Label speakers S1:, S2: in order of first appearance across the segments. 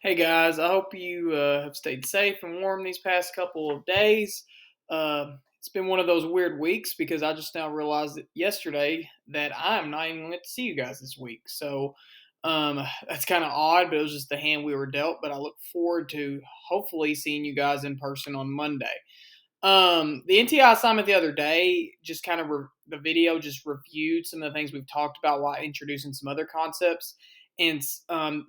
S1: Hey guys, I hope you have stayed safe and warm these past couple of days. It's been one of those weird weeks because I just now realized that yesterday that I'm not even going to see you guys this week. So that's kind of odd, but it was just the hand we were dealt. But I look forward to hopefully seeing you guys in person on Monday. The NTI assignment the other day just kind of the video just reviewed some of the things we've talked about while introducing some other concepts and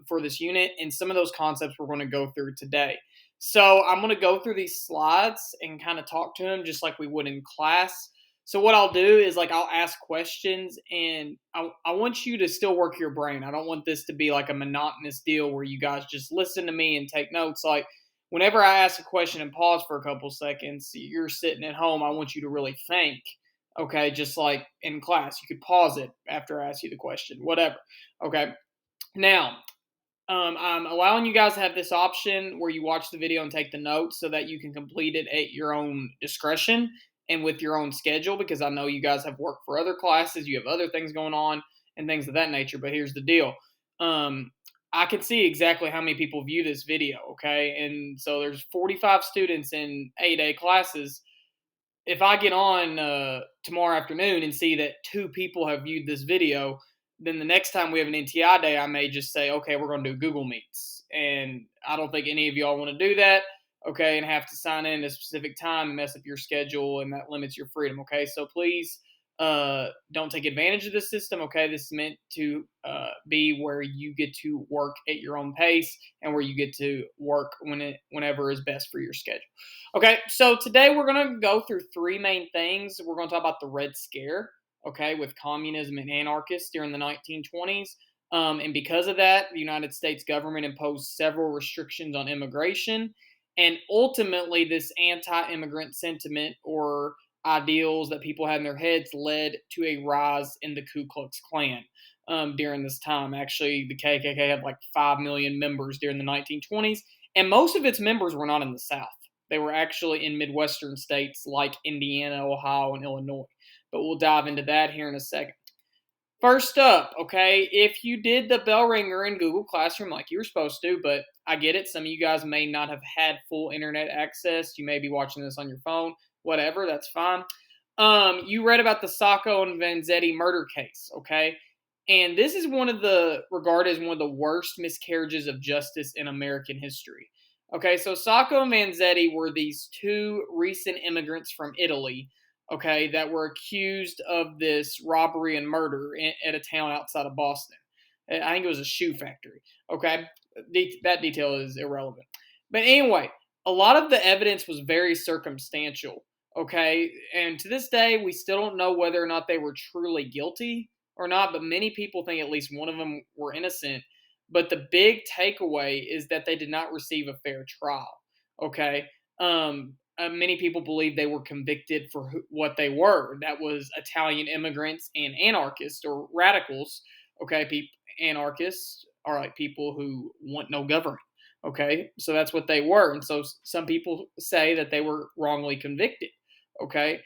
S1: for this unit, and some of those concepts we're going to go through today. So I'm going to go through these slides and kind of talk to them just like we would in class. So what I'll do is like I'll ask questions, and I want you to still work your brain. I don't want this to be like a monotonous deal where you guys just listen to me and take notes. Like whenever I ask a question and pause for a couple seconds, you're sitting at home. I want you to really think. Okay, just like in class, you could pause it after I ask you the question, whatever. Okay, now I'm allowing you guys to have this option where you watch the video and take the notes so that you can complete it at your own discretion and with your own schedule, because I know you guys have work for other classes, you have other things going on and things of that nature. But here's the deal. Um, I can see exactly how many people view this video, okay? And so there's 45 students in 8A classes. If I get on tomorrow afternoon and see that 2 people have viewed this video, then the next time we have an NTI day, I may just say, okay, we're going to do Google Meets. And I don't think any of y'all want to do that, okay, and have to sign in at a specific time and mess up your schedule, and that limits your freedom, okay? So please don't take advantage of this system, okay? This is meant to be where you get to work at your own pace and where you get to work whenever is best for your schedule. Okay, so today we're going to go through 3 main things. We're going to talk about the Red Scare, okay, with communism and anarchists during the 1920s. And because of that, the United States government imposed several restrictions on immigration. And ultimately, this anti immigrant sentiment or ideals that people had in their heads led to a rise in the Ku Klux Klan during this time. Actually, the KKK had like 5 million members during the 1920s, and most of its members were not in the South. They were actually in Midwestern states like Indiana, Ohio, and Illinois. But we'll dive into that here in a second. First up, okay, if you did the bell ringer in Google Classroom like you were supposed to, but I get it, some of you guys may not have had full internet access. You may be watching this on your phone, whatever, that's fine. You read about the Sacco and Vanzetti murder case, okay? And this is regarded as one of the worst miscarriages of justice in American history. Okay, so Sacco and Vanzetti were these 2 recent immigrants from Italy, okay, that were accused of this robbery and murder at a town outside of Boston. I think it was a shoe factory, okay? That detail is irrelevant. But anyway, a lot of the evidence was very circumstantial, okay? And to this day, we still don't know whether or not they were truly guilty or not, but many people think at least one of them were innocent. But the big takeaway is that they did not receive a fair trial, okay? Many people believe they were convicted for what they were. That was Italian immigrants and anarchists or radicals. Okay, anarchists are like people who want no government. Okay, so that's what they were, and so some people say that they were wrongly convicted. Okay,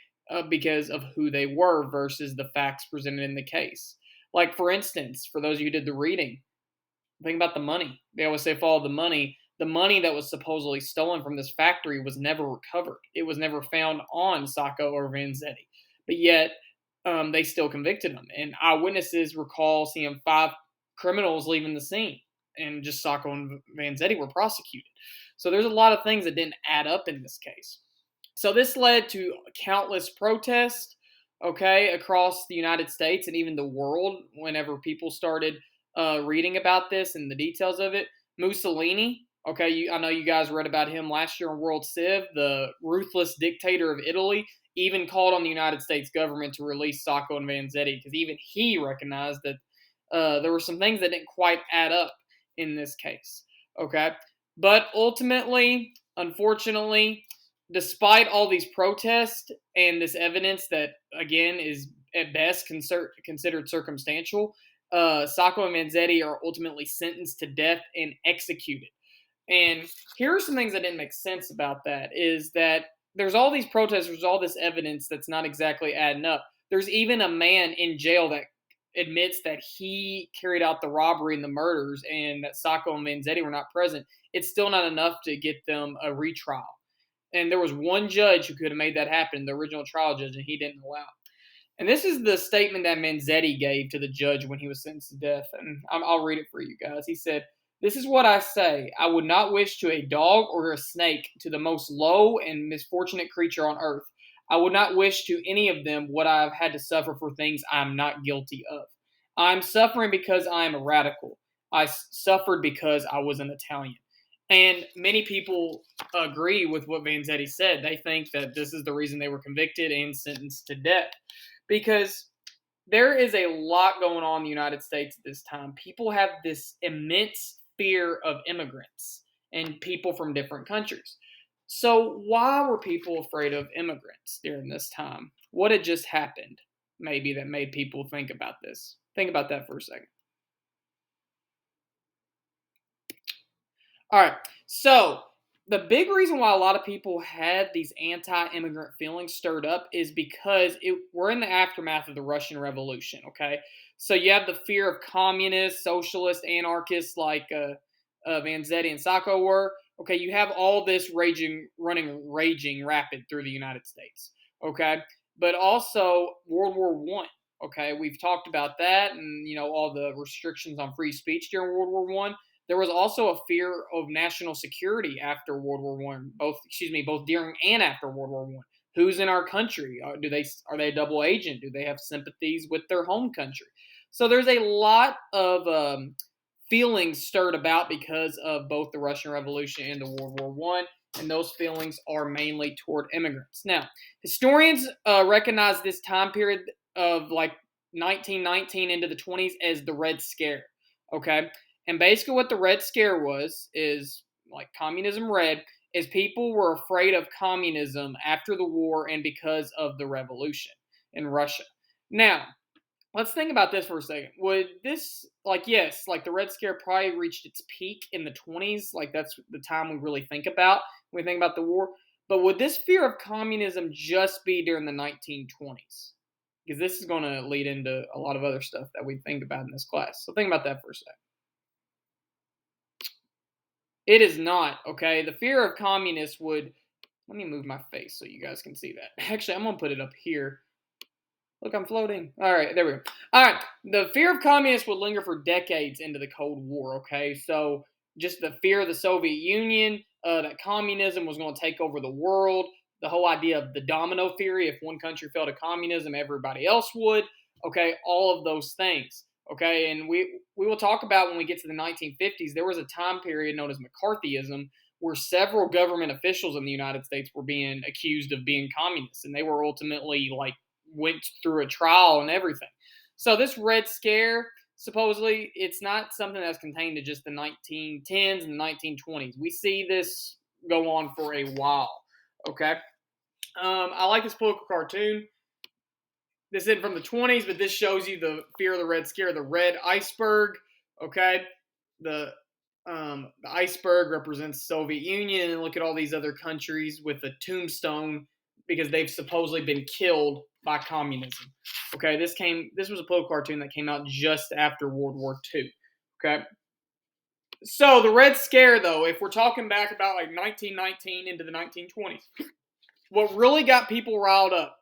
S1: because of who they were versus the facts presented in the case. Like for instance, for those of you who did the reading, think about the money. They always say follow the money. The money that was supposedly stolen from this factory was never recovered. It was never found on Sacco or Vanzetti. But yet, they still convicted them. And eyewitnesses recall seeing 5 criminals leaving the scene. And just Sacco and Vanzetti were prosecuted. So there's a lot of things that didn't add up in this case. So this led to countless protests, okay, across the United States and even the world whenever people started reading about this and the details of it. Mussolini, okay, I know you guys read about him last year on World Civ, the ruthless dictator of Italy, even called on the United States government to release Sacco and Vanzetti because even he recognized that there were some things that didn't quite add up in this case, okay? But ultimately, unfortunately, despite all these protests and this evidence that, again, is at best considered circumstantial, Sacco and Vanzetti are ultimately sentenced to death and executed. And here are some things that didn't make sense about that is that there's all these protests, there's all this evidence that's not exactly adding up. There's even a man in jail that admits that he carried out the robbery and the murders and that Sacco and Vanzetti were not present, it's still not enough to get them a retrial. And there was one judge who could have made that happen, the original trial judge, and he didn't allow it. And this is the statement that Manzetti gave to the judge when he was sentenced to death. And I'll read it for you guys. He said, "This is what I say. I would not wish to a dog or a snake, to the most low and misfortunate creature on earth. I would not wish to any of them what I have had to suffer for things I am not guilty of. I am suffering because I am a radical. I suffered because I was an Italian." And many people agree with what Vanzetti said. They think that this is the reason they were convicted and sentenced to death, because there is a lot going on in the United States at this time. People have this immense fear of immigrants and people from different countries. So, why were people afraid of immigrants during this time? What had just happened, maybe, that made people think about this? Think about that for a second. All right. So the big reason why a lot of people had these anti-immigrant feelings stirred up is because we're in the aftermath of the Russian Revolution. Okay, so you have the fear of communists, socialists, anarchists like Vanzetti and Sacco were. Okay, you have all this raging rapid through the United States. Okay, but also World War One. Okay, we've talked about that, and all the restrictions on free speech during World War One. There was also a fear of national security after World War One, both during and after World War One. Who's in our country? Are they a double agent? Do they have sympathies with their home country? So there's a lot of feelings stirred about because of both the Russian Revolution and the World War One, and those feelings are mainly toward immigrants. Now, historians recognize this time period of like 1919 into the 20s as the Red Scare. Okay, and basically, what the Red Scare is like communism red, is people were afraid of communism after the war and because of the revolution in Russia. Now, let's think about this for a second. Would this, yes, like the Red Scare probably reached its peak in the 20s, like that's the time we really think about when we think about the war. But would this fear of communism just be during the 1920s? Because this is going to lead into a lot of other stuff that we think about in this class. So think about that for a second. It is not, okay? The fear of communists would. Let me move my face so you guys can see that. Actually, I'm going to put it up here. Look, I'm floating. All right, there we go. All right, the fear of communists would linger for decades into the Cold War, okay? So just the fear of the Soviet Union, that communism was going to take over the world, the whole idea of the domino theory, if one country fell to communism, everybody else would, okay? All of those things. Okay, and we will talk about when we get to the 1950s, there was a time period known as McCarthyism where several government officials in the United States were being accused of being communists, and they were ultimately went through a trial and everything. So this Red Scare, supposedly, it's not something that's contained to just the 1910s and the 1920s. We see this go on for a while. Okay, I like this political cartoon. This isn't from the 20s, but this shows you the fear of the Red Scare, the red iceberg. Okay, the iceberg represents the Soviet Union, and look at all these other countries with a tombstone because they've supposedly been killed by communism. Okay, this was a political cartoon that came out just after World War II. Okay, so the Red Scare, though, if we're talking back about 1919 into the 1920s, what really got people riled up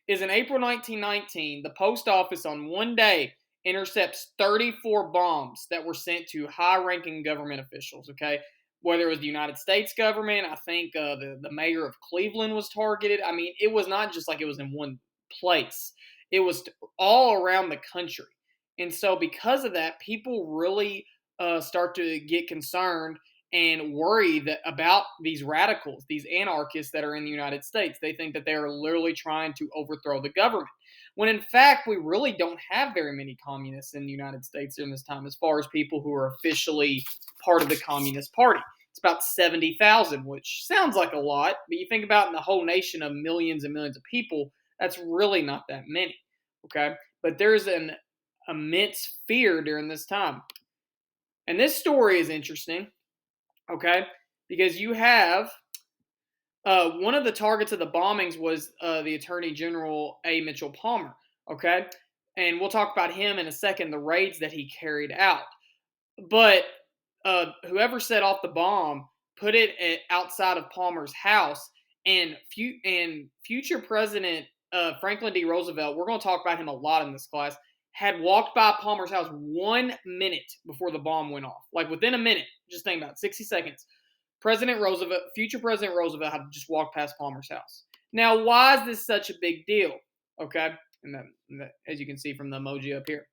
S1: is in April 1919, the post office on one day intercepts 34 bombs that were sent to high-ranking government officials, okay? Whether it was the United States government, I think the mayor of Cleveland was targeted. I mean, it was not just like it was in one place. It was all around the country. And so because of that, people really start to get concerned and worry about these radicals, these anarchists that are in the United States. They think that they are literally trying to overthrow the government. When in fact, we really don't have very many communists in the United States during this time, as far as people who are officially part of the Communist Party. It's about 70,000, which sounds like a lot, but you think about in the whole nation of millions and millions of people, that's really not that many, okay? But there's an immense fear during this time. And this story is interesting, okay? Because you have one of the targets of the bombings was the Attorney General A. Mitchell Palmer, okay? and we'll talk about him in a second, the raids that he carried out. But whoever set off the bomb put it outside of Palmer's house, and future President Franklin D. Roosevelt, we're going to talk about him a lot in this class, had walked by Palmer's house 1 minute before the bomb went off. Like within a minute, just think about it, 60 seconds. Future President Roosevelt, had just walked past Palmer's house. Now, why is this such a big deal? Okay, as you can see from the emoji up here,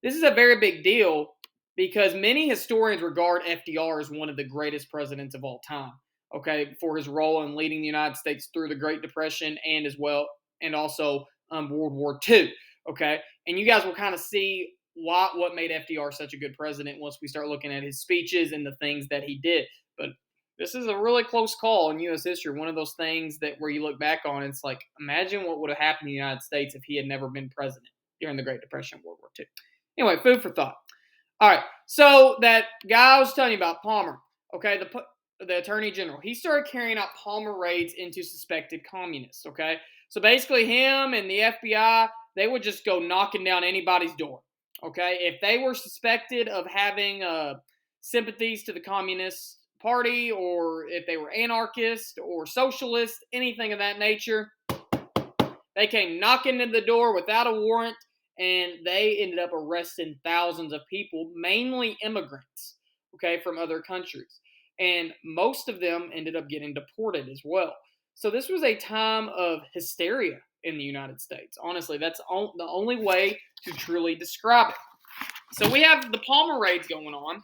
S1: this is a very big deal because many historians regard FDR as one of the greatest presidents of all time. Okay, for his role in leading the United States through the Great Depression and also World War II. Okay, and you guys will kind of see what made FDR such a good president once we start looking at his speeches and the things that he did. But this is a really close call in U.S. history. One of those things that where you look back on, it's like, imagine what would have happened in the United States if he had never been president during the Great Depression and World War II. Anyway, food for thought. All right, so that guy I was telling you about, Palmer, okay, the Attorney General, he started carrying out Palmer raids into suspected communists, okay? So basically him and the FBI, they would just go knocking down anybody's door, okay? If they were suspected of having sympathies to the Communist Party, or if they were anarchist or socialist, anything of that nature, they came knocking at the door without a warrant, and they ended up arresting thousands of people, mainly immigrants, okay, from other countries. And most of them ended up getting deported as well. So this was a time of hysteria in the United States. Honestly, that's the only way to truly describe it. So we have the Palmer raids going on,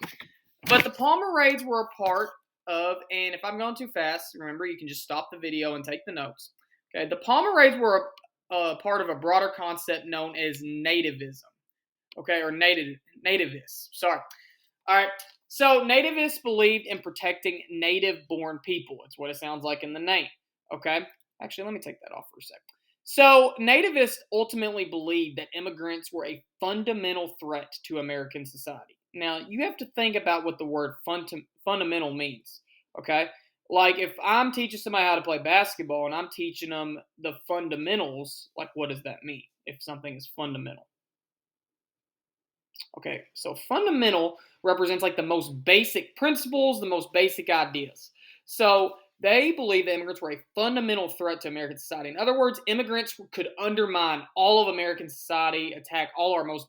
S1: but the Palmer raids were a part of, and if I'm going too fast, remember, you can just stop the video and take the notes. Okay, the Palmer raids were part of a broader concept known as nativism. Okay, or nativists. Sorry. All right. So nativists believed in protecting native-born people. It's what it sounds like in the name. Okay. Actually, let me take that off for a second. So nativists ultimately believed that immigrants were a fundamental threat to American society. Now, you have to think about what the word fundamental means. Okay. Like if I'm teaching somebody how to play basketball and I'm teaching them the fundamentals, like what does that mean if something is fundamental? Okay, so fundamental represents like the most basic principles, the most basic ideas. So they believe that immigrants were a fundamental threat to American society. In other words, immigrants could undermine all of American society, attack all our most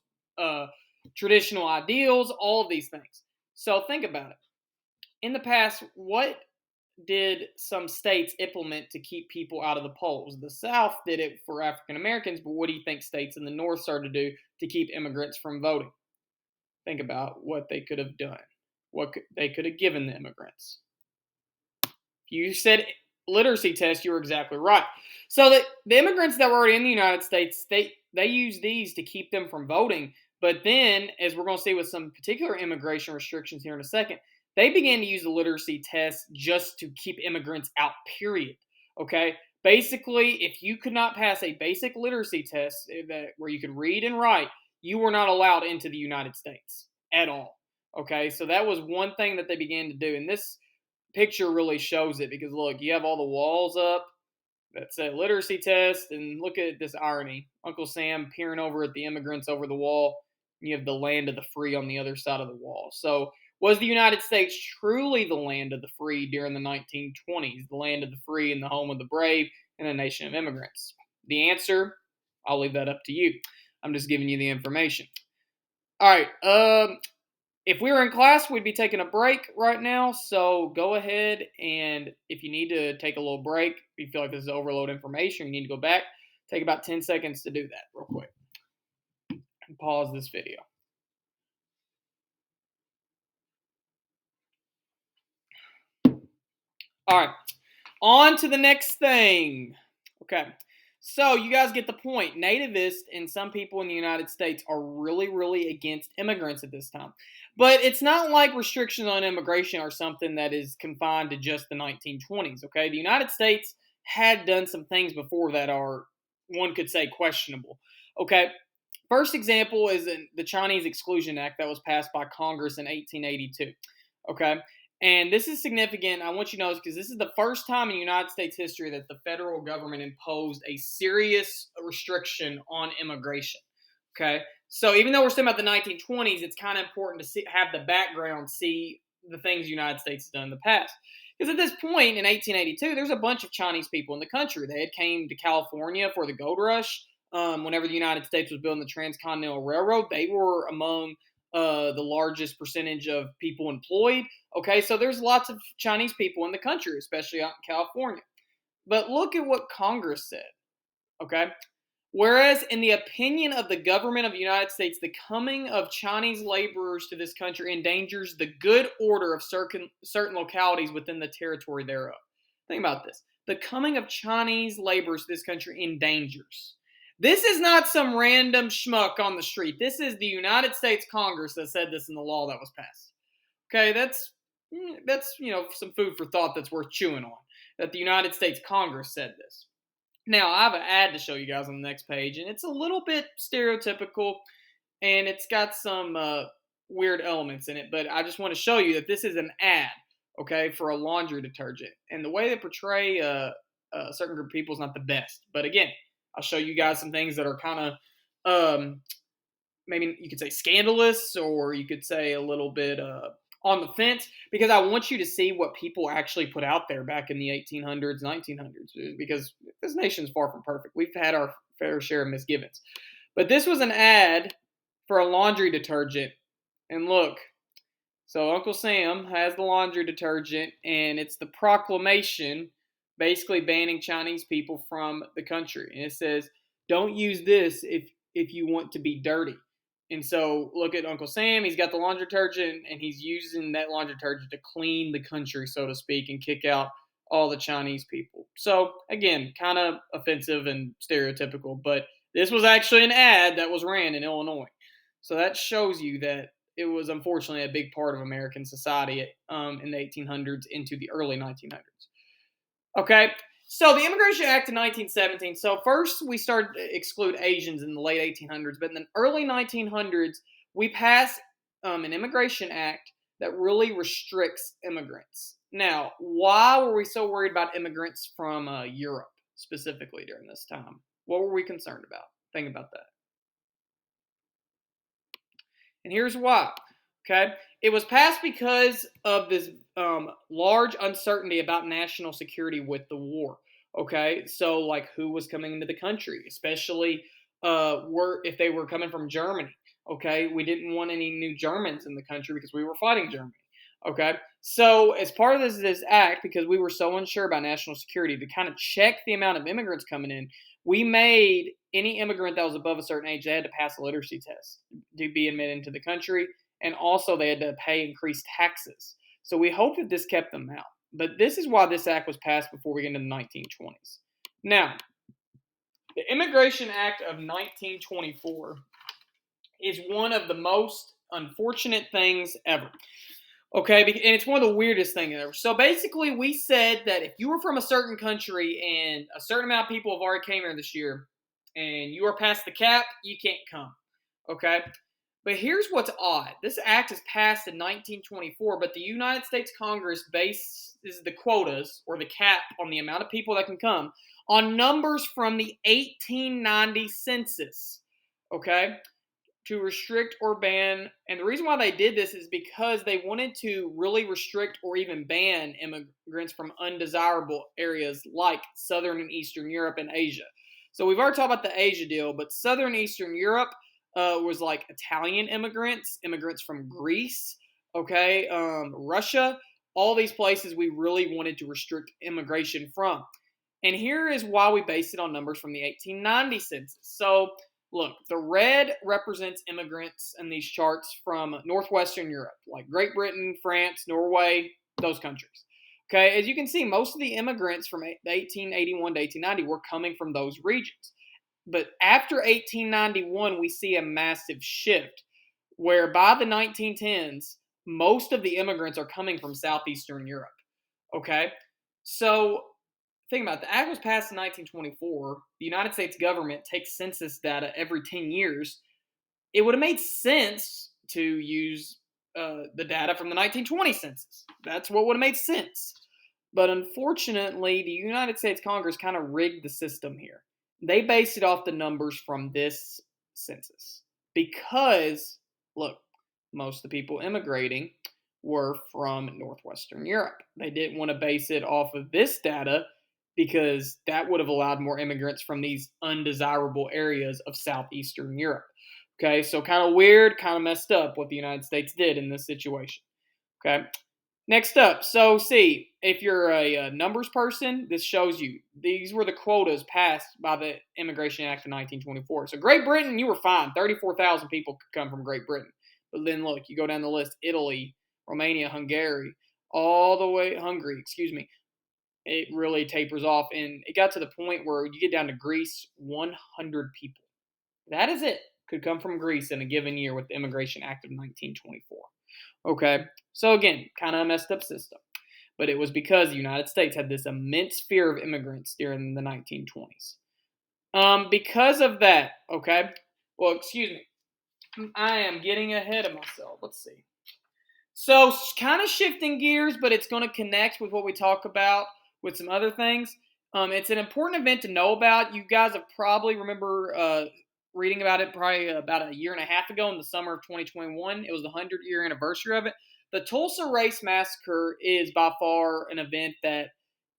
S1: traditional ideals, all of these things. So think about it. In the past, what did some states implement to keep people out of the polls? The South did it for African Americans, but what do you think states in the North started to do to keep immigrants from voting? Think about what they could have done, they could have given the immigrants. You said literacy test, you were exactly right. So the immigrants that were already in the United States, they used these to keep them from voting. But then, as we're going to see with some particular immigration restrictions here in a second, they began to use the literacy test just to keep immigrants out, period. Okay? Basically, if you could not pass a basic literacy test where you could read and write, you were not allowed into the United States at all. Okay? So that was one thing that they began to do. And this picture really shows it because, look, you have all the walls up that say literacy test, and look at this irony. Uncle Sam peering over at the immigrants over the wall. You have the land of the free on the other side of the wall. So was the United States truly the land of the free during the 1920s, the land of the free and the home of the brave and a nation of immigrants? The answer, I'll leave that up to you. I'm just giving you the information. All right. If we were in class, we'd be taking a break right now. So go ahead, and if you need to take a little break, if you feel like this is overload information, you need to go back, take about 10 seconds to do that real quick. And pause this video. All right, on to the next thing. Okay, so you guys get the point. Nativists and some people in the United States are really, really against immigrants at this time. But it's not like restrictions on immigration are something that is confined to just the 1920s, okay? The United States had done some things before that are, one could say, questionable, okay? First example is the Chinese Exclusion Act that was passed by Congress in 1882, okay? And this is significant. I want you to know this because this is the first time in United States history that the federal government imposed a serious restriction on immigration. Okay, so even though we're still about the 1920s, it's kind of important to have the background, see the things the United States has done in the past. Because at this point in 1882, there's a bunch of Chinese people in the country. They had came to California for the gold rush. Whenever the United States was building the Transcontinental Railroad, they were among the largest percentage of people employed. Okay, so there's lots of Chinese people in the country, especially out in California. But look at what Congress said. Okay, whereas, in the opinion of the government of the United States, the coming of Chinese laborers to this country endangers the good order of certain localities within the territory thereof. Think about this. The coming of Chinese laborers to this country endangers. This is not some random schmuck on the street. This is the United States Congress that said this in the law that was passed. Okay, that's some food for thought that's worth chewing on. That the United States Congress said this. Now, I have an ad to show you guys on the next page, and it's a little bit stereotypical, and it's got some weird elements in it, but I just want to show you that this is an ad, okay, for a laundry detergent. And the way they portray a certain group of people is not the best. But again, I'll show you guys some things that are kind of, maybe you could say scandalous, or you could say a little bit on the fence, because I want you to see what people actually put out there back in the 1800s, 1900s, because this nation's far from perfect. We've had our fair share of misgivings. But this was an ad for a laundry detergent. And look, so Uncle Sam has the laundry detergent, and it's the proclamation basically banning Chinese people from the country. And it says, don't use this if you want to be dirty. And so look at Uncle Sam. He's got the laundry detergent, and he's using that laundry detergent to clean the country, so to speak, and kick out all the Chinese people. So again, kind of offensive and stereotypical, but this was actually an ad that was ran in Illinois. So that shows you that it was unfortunately a big part of American society in the 1800s into the early 1900s. Okay, so the Immigration Act of 1917. So first we started to exclude Asians in the late 1800s, but in the early 1900s we passed an Immigration Act that really restricts immigrants. Now, why were we so worried about immigrants from Europe specifically during this time? What were we concerned about? Think about that. And here's why. Okay, it was passed because of this large uncertainty about national security with the war. Okay, so like who was coming into the country, especially if they were coming from Germany. Okay, we didn't want any new Germans in the country because we were fighting Germany. Okay, so as part of this act, because we were so unsure about national security, to kind of check the amount of immigrants coming in, we made any immigrant that was above a certain age, they had to pass a literacy test to be admitted into the country. And also they had to pay increased taxes. So we hope that this kept them out. But this is why this act was passed before we get into the 1920s. Now, the Immigration Act of 1924 is one of the most unfortunate things ever. Okay, and it's one of the weirdest things ever. So basically, we said that if you were from a certain country and a certain amount of people have already came here this year, and you are past the cap, you can't come. Okay? But here's what's odd. This act is passed in 1924, but the United States Congress bases the quotas, or the cap, on the amount of people that can come on numbers from the 1890 census. Okay? To restrict or ban. And the reason why they did this is because they wanted to really restrict or even ban immigrants from undesirable areas like Southern and Eastern Europe and Asia. So we've already talked about the Asia deal, but Southern and Eastern Europe was like Italian immigrants from Greece, okay, Russia, all these places we really wanted to restrict immigration from. And here is why we based it on numbers from the 1890 census. So look, the red represents immigrants in these charts from Northwestern Europe, like Great Britain, France, Norway, those countries. Okay, as you can see, most of the immigrants from 1881 to 1890 were coming from those regions. But after 1891, we see a massive shift where by the 1910s, most of the immigrants are coming from Southeastern Europe. Okay, so think about it. The act was passed in 1924. The United States government takes census data every 10 years. It would have made sense to use the data from the 1920 census. That's what would have made sense. But unfortunately, the United States Congress kind of rigged the system here. They based it off the numbers from this census. Because, look, most of the people immigrating were from Northwestern Europe. They didn't want to base it off of this data because that would have allowed more immigrants from these undesirable areas of Southeastern Europe. Okay, so kind of weird, kind of messed up what the United States did in this situation. Okay, next up, so see, if you're a numbers person, this shows you these were the quotas passed by the Immigration Act of 1924. So Great Britain, you were fine. 34,000 people could come from Great Britain. But then look, you go down the list: Italy, Romania, Hungary, all the way Hungary, excuse me. It really tapers off, and it got to the point where you get down to Greece, 100 people. That is it. Could come from Greece in a given year with the Immigration Act of 1924. Okay, so again, kind of a messed up system. But it was because the United States had this immense fear of immigrants during the 1920s. Because of that, okay, well, excuse me, I am getting ahead of myself. Let's see. So, kind of shifting gears, but it's going to connect with what we talk about with some other things. It's an important event to know about. You guys have probably remember reading about it probably about a year and a half ago in the summer of 2021. It was the 100-year anniversary of it. The Tulsa Race Massacre is by far an event that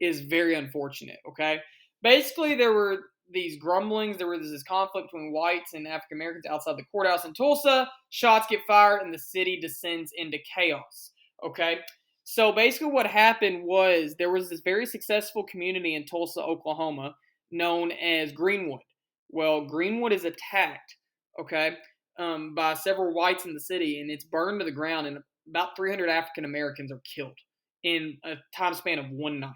S1: is very unfortunate. Okay, basically there were these grumblings. There was this conflict between whites and African Americans outside the courthouse in Tulsa. Shots get fired, and the city descends into chaos. Okay, so basically, what happened was there was this very successful community in Tulsa, Oklahoma, known as Greenwood. Well, Greenwood is attacked, okay, by several whites in the city, and it's burned to the ground, and about 300 African Americans are killed in a time span of one night.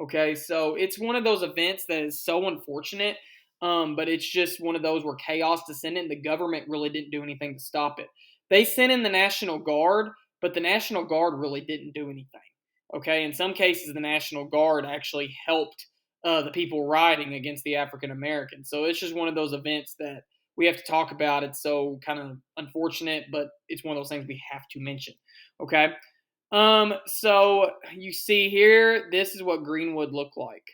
S1: Okay, so it's one of those events that is so unfortunate, but it's just one of those where chaos descended, and the government really didn't do anything to stop it. They sent in the National Guard, but the National Guard really didn't do anything. Okay, in some cases, the National Guard actually helped the people rioting against the African Americans. So it's just one of those events that we have to talk about. It's so kind of unfortunate, but it's one of those things we have to mention. Okay, so you see here, this is what Greenwood looked like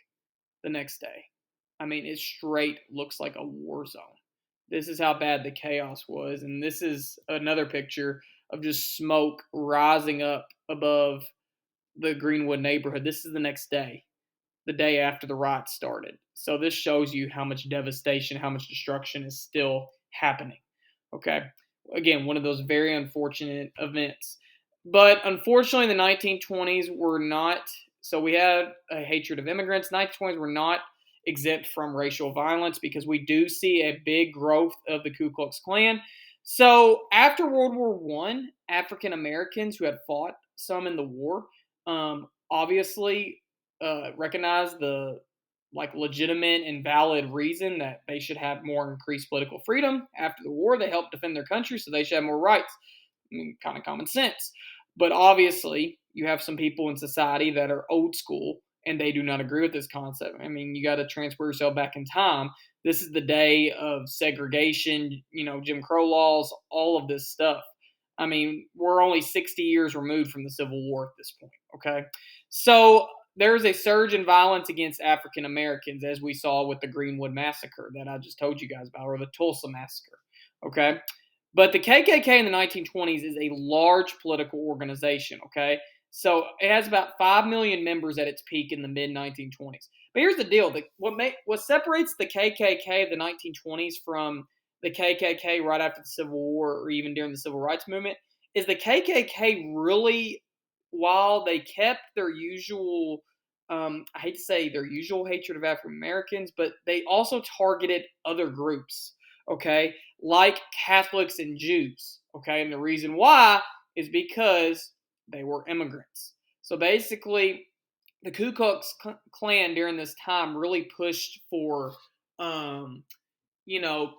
S1: the next day. I mean, it straight looks like a war zone. This is how bad the chaos was, and this is another picture of just smoke rising up above the Greenwood neighborhood. This is the next day, the day after the riots started. So this shows you how much devastation, how much destruction is still happening. Okay. Again, one of those very unfortunate events. But unfortunately, the 1920s were not, so we had a hatred of immigrants. 1920s were not exempt from racial violence because we do see a big growth of the Ku Klux Klan. So after World War One, African Americans who had fought some in the war, obviously recognize the like legitimate and valid reason that they should have more increased political freedom after the war. They helped defend their country, so they should have more rights. I mean, kind of common sense. But obviously, you have some people in society that are old school and they do not agree with this concept. I mean, you got to transfer yourself back in time. This is the day of segregation, Jim Crow laws, all of this stuff. I mean, we're only 60 years removed from the Civil War at this point, okay? So there is a surge in violence against African Americans, as we saw with the Greenwood Massacre that I just told you guys about, or the Tulsa Massacre, okay? But the KKK in the 1920s is a large political organization, okay? So it has about 5 million members at its peak in the mid 1920s. But here's the deal: what separates the KKK of the 1920s from the KKK right after the Civil War or even during the Civil Rights Movement is the KKK really, while they kept their usual, I hate to say their usual hatred of African Americans, but they also targeted other groups, okay, like Catholics and Jews, okay, and the reason why is because they were immigrants. So basically, the Ku Klux Klan during this time really pushed for, um, you know,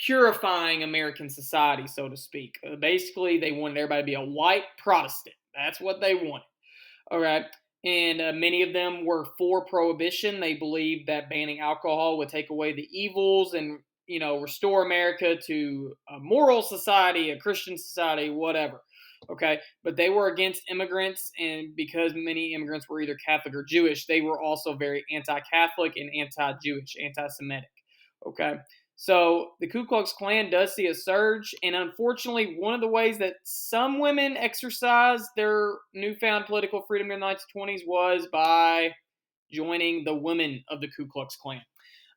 S1: purifying American society, so to speak. Basically, they wanted everybody to be a white Protestant. That's what they wanted. All right. And many of them were for prohibition. They believed that banning alcohol would take away the evils and, restore America to a moral society, a Christian society, whatever. Okay. But they were against immigrants. And because many immigrants were either Catholic or Jewish, they were also very anti Catholic and anti Jewish, anti Semitic. Okay. So the Ku Klux Klan does see a surge, and unfortunately, one of the ways that some women exercised their newfound political freedom in the 1920s was by joining the women of the Ku Klux Klan.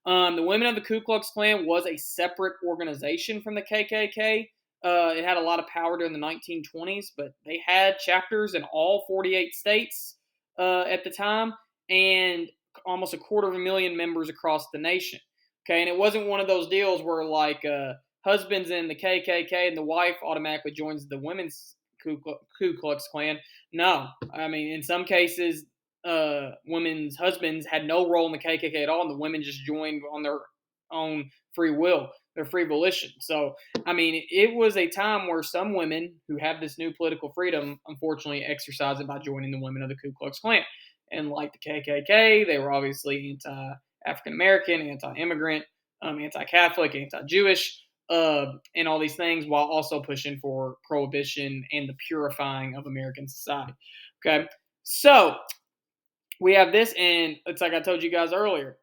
S1: The Women of the Ku Klux Klan was a separate organization from the KKK. It had a lot of power during the 1920s, but they had chapters in all 48 states at the time, and almost 250,000 members across the nation. Okay, and it wasn't one of those deals where like husband's in the KKK and the wife automatically joins the women's Ku Klux Klan. No, I mean in some cases women's husbands had no role in the KKK at all, and the women just joined on their own free will, their free volition. So, I mean, it was a time where some women who have this new political freedom, unfortunately, exercise it by joining the women of the Ku Klux Klan. And like the KKK, they were obviously anti-African American, anti-immigrant, anti-Catholic, anti-Jewish, and all these things, while also pushing for prohibition and the purifying of American society. Okay, so we have this, and it's like I told you guys earlier.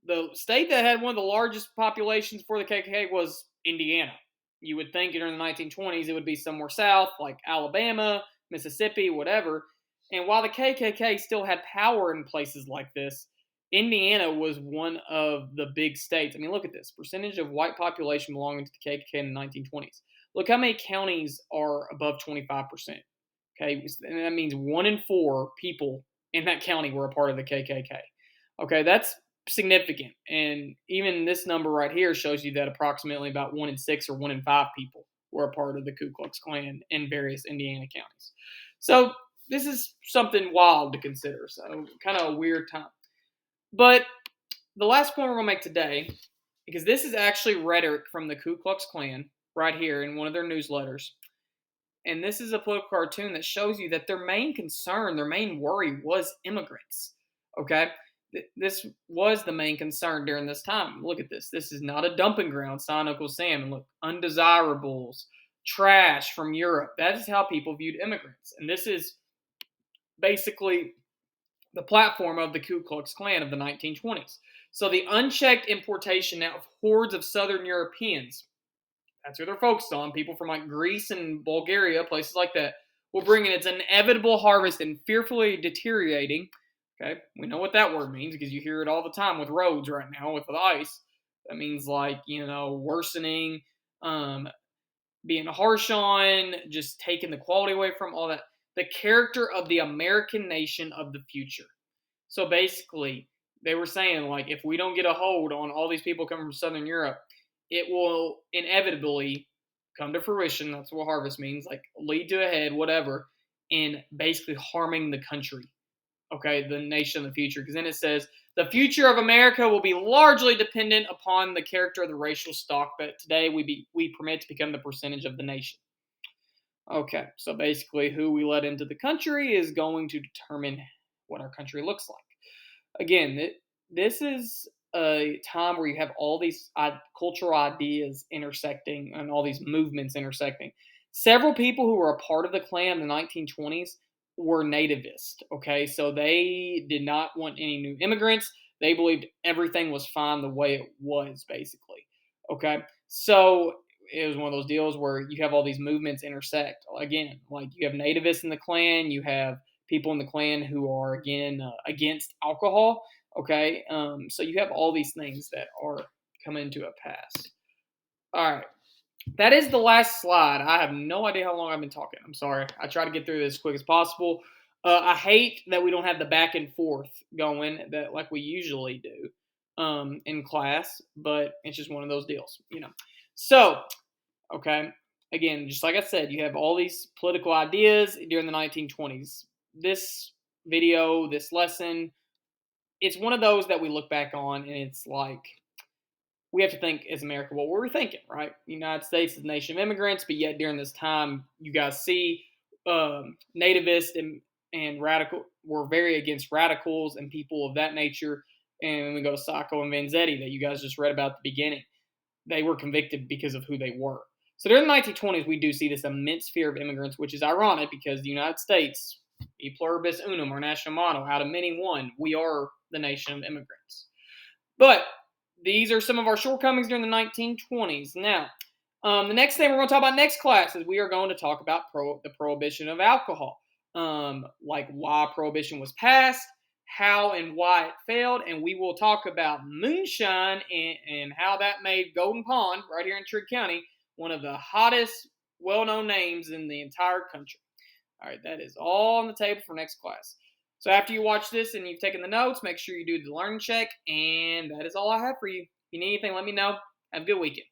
S1: The state that had one of the largest populations for the KKK was Indiana. You would think during the 1920s it would be somewhere south, like Alabama, Mississippi, whatever. And while the KKK still had power in places like this, Indiana was one of the big states. I mean, look at this percentage of white population belonging to the KKK in the 1920s. Look how many counties are above 25%. Okay, and that means 1 in 4 people in that county were a part of the KKK. Okay, that's significant. And even this number right here shows you that approximately about 1 in 6 or 1 in 5 people were a part of the Ku Klux Klan in various Indiana counties. So this is something wild to consider. So kind of a weird time. But the last point we're going to make today, because this is actually rhetoric from the Ku Klux Klan right here in one of their newsletters. And this is a political cartoon that shows you that their main concern, their main worry was immigrants. Okay? This was the main concern during this time. Look at this. This is not a dumping ground, sign Uncle Sam. And look, undesirables, trash from Europe. That is how people viewed immigrants. And this is basically the platform of the Ku Klux Klan of the 1920s. So the unchecked importation now of hordes of Southern Europeans, that's who they're focused on. People from like Greece and Bulgaria, places like that, will bring in its inevitable harvest and fearfully deteriorating. Okay, we know what that word means because you hear it all the time with roads right now with the ice. That means like worsening, being harsh on, just taking the quality away from all that. The character of the American nation of the future. So basically, they were saying like if we don't get a hold on all these people coming from Southern Europe, it will inevitably come to fruition. That's what harvest means, like lead to a head, whatever, in basically harming the country. Okay, the nation of the future. Because then it says the future of America will be largely dependent upon the character of the racial stock that today we permit to become the percentage of the nation. Okay, so basically, who we let into the country is going to determine what our country looks like. Again, this is a time where you have all these cultural ideas intersecting and all these movements intersecting. Several people who were a part of the Klan in the 1920s were nativist. Okay, so they did not want any new immigrants. They believed everything was fine the way it was, basically. Okay, so it was one of those deals where you have all these movements intersect. Again, like you have nativists in the Klan, you have people in the Klan who are again against alcohol. Okay, so you have all these things that are coming to a pass. All right, that is the last slide. I have no idea how long I've been talking. I'm sorry. I try to get through this as quick as possible. I hate that we don't have the back and forth going that like we usually do in class, but it's just one of those deals. So, okay, again, just like I said, you have all these political ideas during the 1920s. This video, this lesson, it's one of those that we look back on and it's like we have to think as America what were we thinking, right? The United States is a nation of immigrants, but yet during this time, you guys see nativists and radical were very against radicals and people of that nature. And when we go to Sacco and Vanzetti that you guys just read about at the beginning, they were convicted because of who they were. So during the 1920s, we do see this immense fear of immigrants, which is ironic because the United States, e pluribus unum, our national motto, out of many one, we are the nation of immigrants. But these are some of our shortcomings during the 1920s. Now, the next thing we're going to talk about next class is we are going to talk about the prohibition of alcohol, like why prohibition was passed, how and why it failed, and we will talk about moonshine and how that made Golden Pond, right here in Trigg County, one of the hottest, well-known names in the entire country. All right, that is all on the table for next class. So after you watch this and you've taken the notes, make sure you do the learning check, and that is all I have for you. If you need anything, let me know. Have a good weekend.